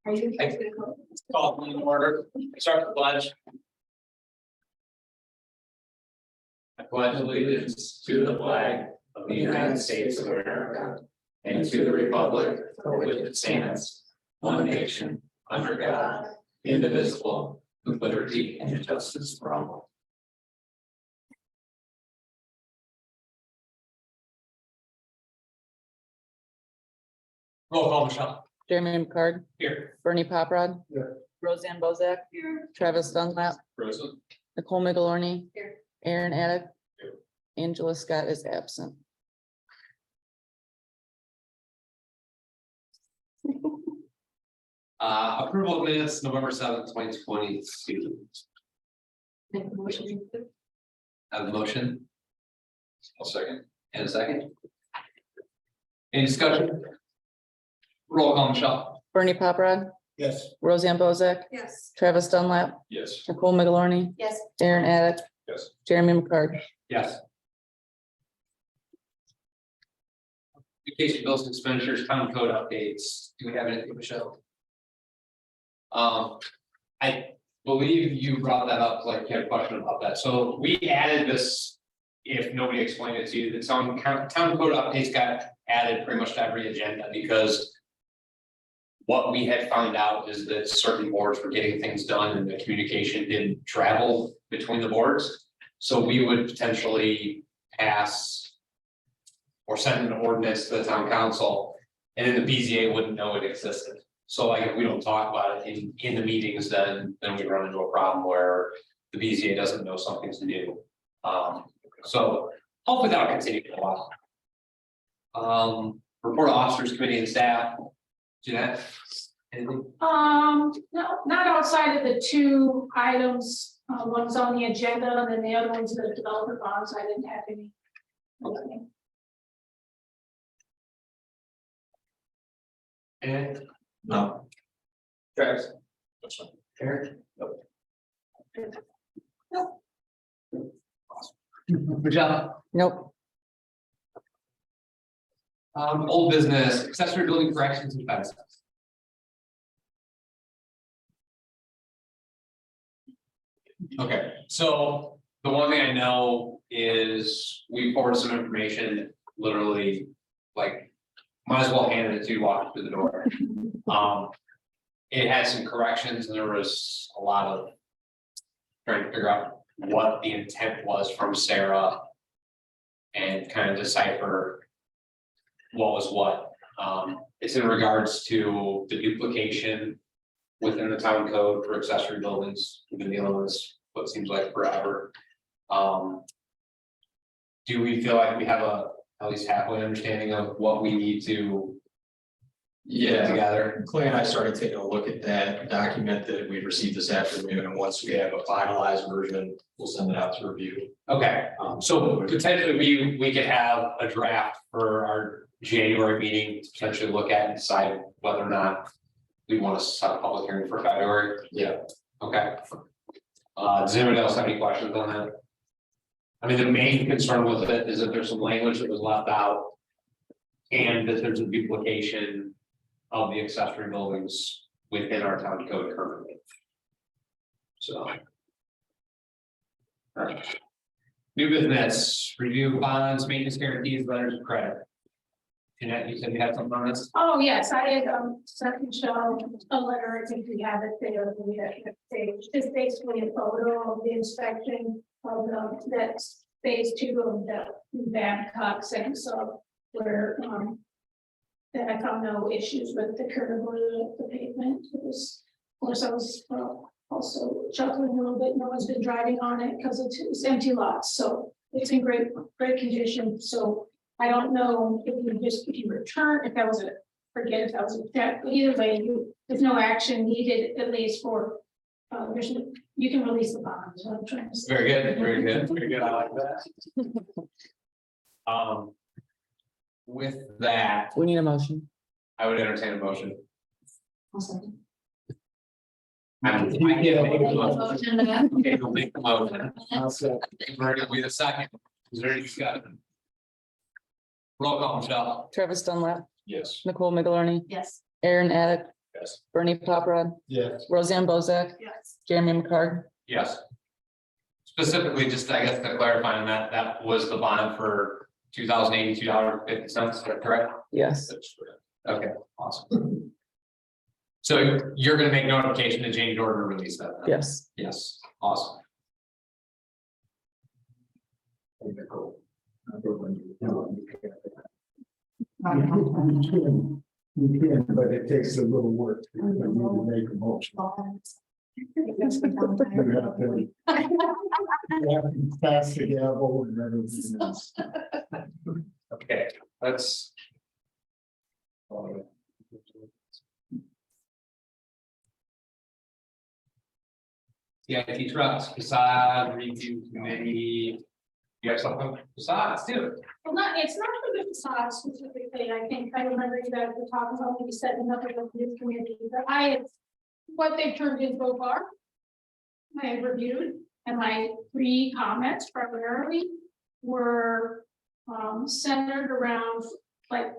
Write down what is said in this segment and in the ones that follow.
Are you? Call in order, start the pledge. I pledge allegiance to the flag of the United States of America and to the republic for which it stands, one nation, under God, indivisible, with liberty and justice for all. Roll call, Michelle. Jeremy McCard, Here. Bernie Poprod. Here. Roseanne Bozak. Travis Dunlap, Present. Nicole Migalorni. Here. Aaron Addick. Here. Angela Scott is absent. Approval of minutes, November 7th, 2022. Make a motion. Have a motion? I'll second. And a second? Any discussion? Roll call, Michelle. Bernie Poprod, Yes. Roseanne Bozak, Yes. Travis Dunlap, Yes. Nicole Migalorni, Yes. Aaron Addick, Yes. Jeremy McCard. Yes. Vacation bills and expenditures, town code updates. Do we have anything, Michelle? I believe you brought that up, like you had a question about that. So we added this. If nobody explained it to you, the town code updates got added pretty much to every agenda because. What we had found out is that certain boards were getting things done and the communication didn't travel between the boards. So we would potentially pass. Or send an ordinance to the town council, and then the BZA wouldn't know it existed. So like if we don't talk about it in the meetings, then we run into a problem where the BZA doesn't know something's new. So hopefully that'll continue for a while. Report of officers, committee and staff. Jeanette? Anything? No, not outside of the two items, one's on the agenda and then the other one's the developer bonds, I didn't have any. Okay. And No. Travis? Eric? Michelle? Nope, Old business, accessory building corrections and fences. Okay, so the one thing I know is we forwarded some information, literally, like, might as well hand it to you walking through the door. It had some corrections and there was a lot of trying to figure out what the intent was from Sarah and kind of decipher what was what. It's in regards to the duplication within the town code for accessory buildings. We've been dealing with this what seems like forever. Do we feel like we have at least halfway understanding of what we need to get Yeah, together? Clay and I started taking a look at that document that we received this afternoon, and once we have a finalized version, we'll send it out to review. Okay, so potentially we could have a draft for our January meeting to potentially look at and decide whether or not we want to set a public hearing for February. Yeah. Okay. Does anybody else have any questions on that? I mean, the main concern with it is that there's some language that was left out. And that there's a duplication of the accessory buildings within our town code currently. So. Alright. New business, review bonds, maintenance guarantees, letters of credit. Jeanette, you said you had something on this? Oh, yes, I had, sent Michelle a letter, I think we have it there, we have it, just basically a photo of the inspection of that phase 2 of the Babcock thing, so where, that I found no issues with the curb or the pavement. It was, of course, I was also chuckling a little bit. No one's been driving on it because it's empty lots, so it's in great condition. So I don't know if you return, if that was a, forget if that was a debt, but either way, there's no action needed, at least for, you can release the bond, is what I'm trying to say. Very good, very good, very good, I like that. With that, we need a motion. I would entertain a motion. Awesome. I can't make a motion. Motion to that. Okay, we'll make the motion. We're gonna be the second. Is there any discussion? Roll call, Michelle. Travis Dunlap, Yes. Nicole Migalorni, Yes. Aaron Addick, Yes. Bernie Paparad, Yes. Roseanne Bozak, Yes. Jeremy McCart. Yes. Specifically, just I guess to clarify on that, that was the bond for $2,082.50, correct? Yes, That's correct. Okay, awesome. So you're gonna make notification to change order to release that? then? yes. Yes, awesome. You can, but it takes a little work. You need to make a motion. You have to pass the gavel and everything else. Okay, let's. CIT trucks, facade review committee. You have something? Facades, too. Well, it's not for the facade specifically, I think, I remember you guys were talking about maybe setting up a review committee, but what they've turned in so far. I have reviewed, and my 3 comments primarily were centered around, like,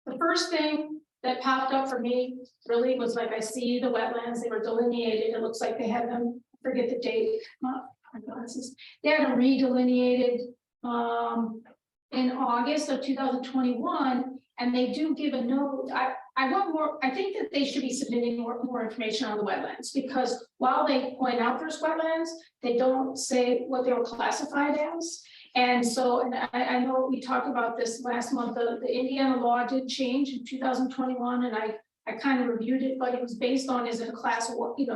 the first thing that popped up for me really was like, I see the wetlands, they were delineated, it looks like they had them, forget the date, my glasses. They had them redelineated in August of 2021, and they do give a note. I want more, I think that they should be submitting more information on the wetlands, because while they point out there's wetlands, they don't say what they were classified as. And so, and I know we talked about this last month, the Indiana law did change in 2021, and I kind of reviewed it, but it was based on, is it a class 1,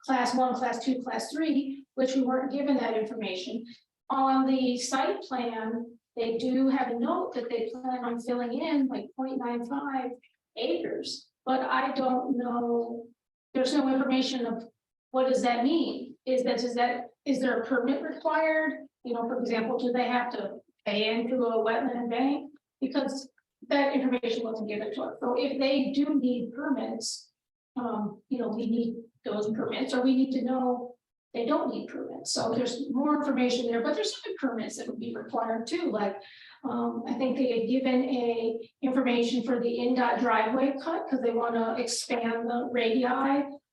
class 1, class 2, class 3, which we weren't given that information. On the site plan, they do have a note that they plan on filling in like 0.95 acres, but I don't know, there's no information of what does that mean? Is there a permit required? For example, do they have to pay into a wetland bank? Because that information wasn't given to us. So if they do need permits, we need those permits, or we need to know they don't need permits. So there's more information there, but there's other permits that would be required too. Like, I think they had given information for the INDOT driveway cut, because they want to expand the radii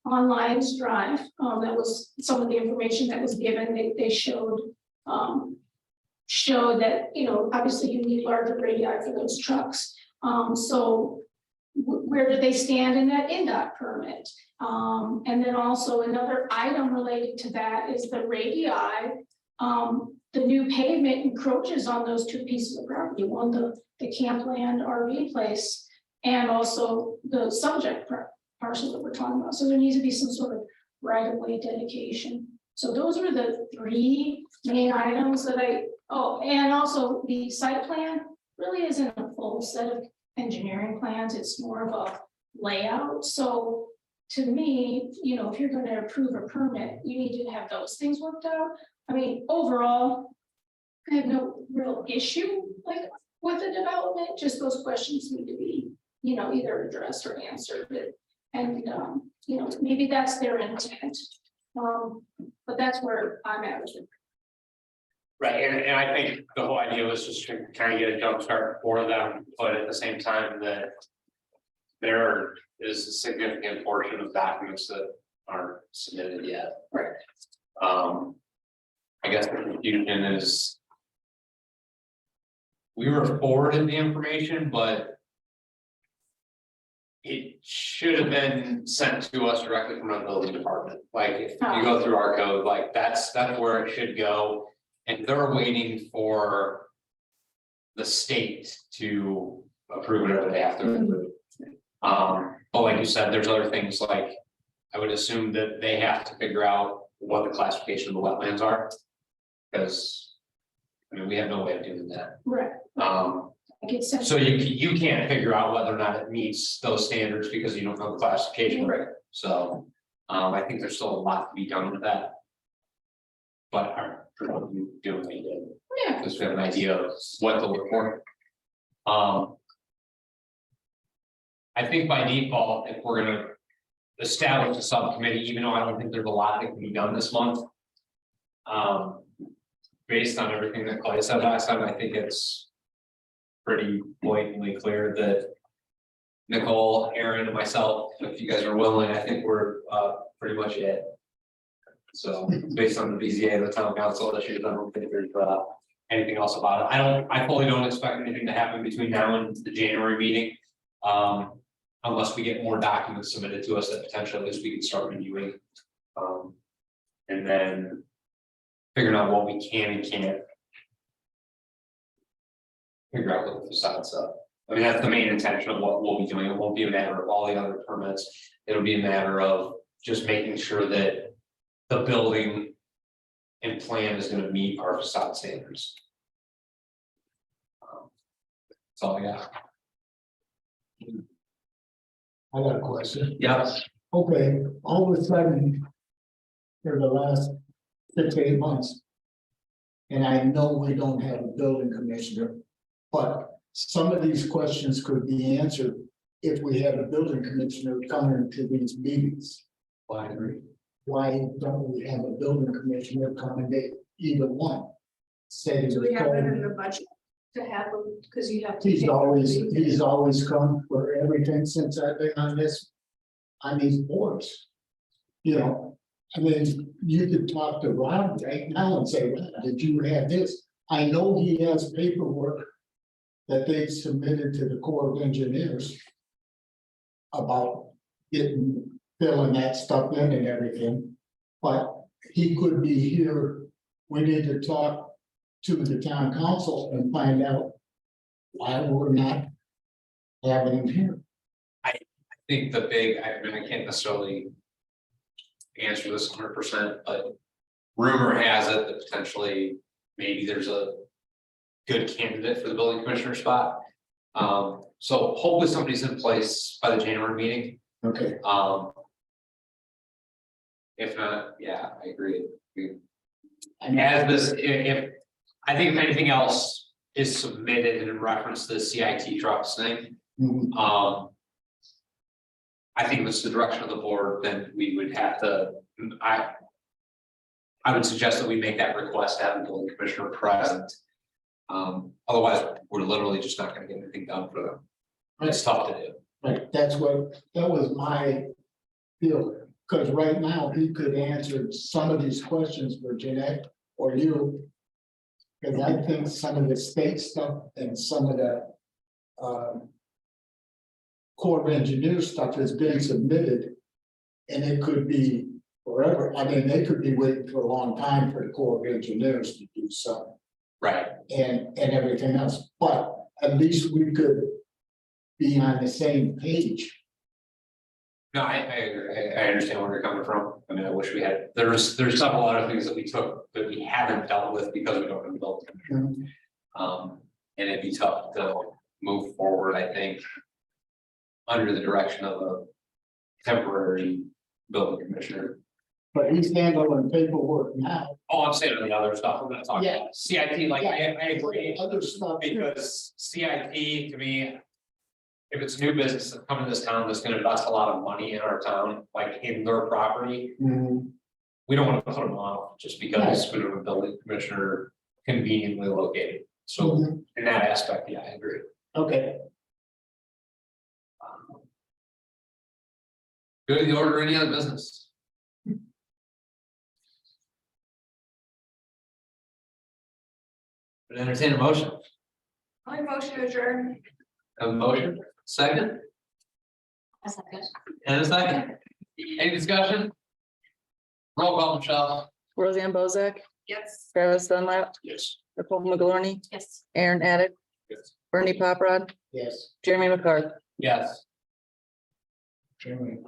on Lions Drive. That was some of the information that was given. They showed that, obviously you need larger radii for those trucks. So where do they stand in that INDOT permit? And then also another item related to that is the radii. The new pavement encroaches on those 2 pieces of property, one, the Campland RV place, and also the subject parcel that we're talking about. So there needs to be some sort of right-of-way dedication. So those are the 3 main items that and also the site plan really isn't a full set of engineering plans. It's more of a layout. So to me, if you're going to approve a permit, you need to have those things worked out. I mean, overall, I have no real issue with the development, just those questions need to be, either addressed or answered. And, maybe that's their intent. But that's where I'm at with it. Right, and I think the whole idea was just to kind of get a jump start for them, but at the same time that there is a significant portion of documents that aren't submitted yet. Right. I guess the confusion is we were forwarded the information, but it should have been sent to us directly from our building department. Like if you go through our code, like that's where it should go. And they're waiting for the state to approve whatever they have to approve. But like you said, there's other things like, I would assume that they have to figure out what the classification of the wetlands are. Because, we have no way of doing that. Right. So you can't figure out whether or not it meets those standards because you don't know the classification. Right. So, I think there's still a lot to be done with that. But you do what you did. Yeah. Because we have an idea of what to look for. I think by default, if we're gonna establish a subcommittee, even though I don't think there's a lot that can be done this month. Based on everything that Clay said last time, I think it's pretty blatantly clear that Nicole, Aaron, and myself, if you guys are willing, I think we're pretty much it. So based on the BZA and the town council issues, I don't think there's anything else about it. I fully don't expect anything to happen between now and the January meeting. Unless we get more documents submitted to us that potentially at least we can start reviewing. And then figuring out what we can and can't. Figure out what the facade stuff. I mean, that's the main intention of what we'll be doing. It won't be a matter of all the other permits. It'll be a matter of just making sure that the building and plan is gonna meet our facade standards. That's all I got. I got a question. Yes. Okay, all of a sudden. For the last 6 to 8 months. And I know we don't have a building commissioner. But some of these questions could be answered if we had a building commissioner coming to these meetings. Well, I agree. Why don't we have a building commissioner coming to either one? Say Do we have it in the budget to have them, because you have to. he's always come for everything since I've been on these boards. You know, I mean, you could talk to Rob right now and say, "Well, did you have this?" I know he has paperwork that they've submitted to the Corps of Engineers about filling that stuff in and everything, but he could be here. We need to talk to the town council and find out why we're not having him here. I think the big, I mean, I can't necessarily answer this 100%, but rumor has it that potentially maybe there's a good candidate for the building commissioner spot. So hopefully somebody's in place by the January meeting. Okay, If not, yeah, I agree. and As this, if I think if anything else is submitted in reference to the CIT trucks thing, I think if it's the direction of the board, then we would have to, I would suggest that we make that request to have the building commissioner present. Otherwise, we're literally just not gonna get anything done for them. It's tough to do. right, that was my feeling, because right now he could answer some of these questions for Jeanette or you. Because I think some of the state stuff and some of the Corps of Engineers stuff has been submitted. And it could be forever. I mean, they could be waiting for a long time for the Corps of Engineers to do something Right. and everything else, but at least we could be on the same page. No, I agree. I understand where you're coming from. I mean, I wish we had, there's several other things that we took that we haven't dealt with because we don't have a building commissioner. And it'd be tough to move forward, I think. Under the direction of a temporary building commissioner. But he's handling paperwork now. Oh, I'm saying on the other stuff, we're gonna talk Yeah. about CIT, like, I agree. Other stuff. Because CIT, to me. If it's new business that's coming to this town, that's gonna invest a lot of money in our town, like in their property. Mhm. We don't wanna put them off just because we don't have a building commissioner conveniently located. So in that aspect, yeah, I agree. Okay, Good in the order, any other business? Would entertain a motion. My motion to adjourn. A motion, second, A second. and a second. Any discussion? Roll call, Michelle. Roseanne Bozak, Yes. Travis Dunlap, Yes. Nicole McGlarney, Yes. Aaron Addick, Yes. Bernie Poprod, yes. Jeremy McCarthy. Yes. Jeremy.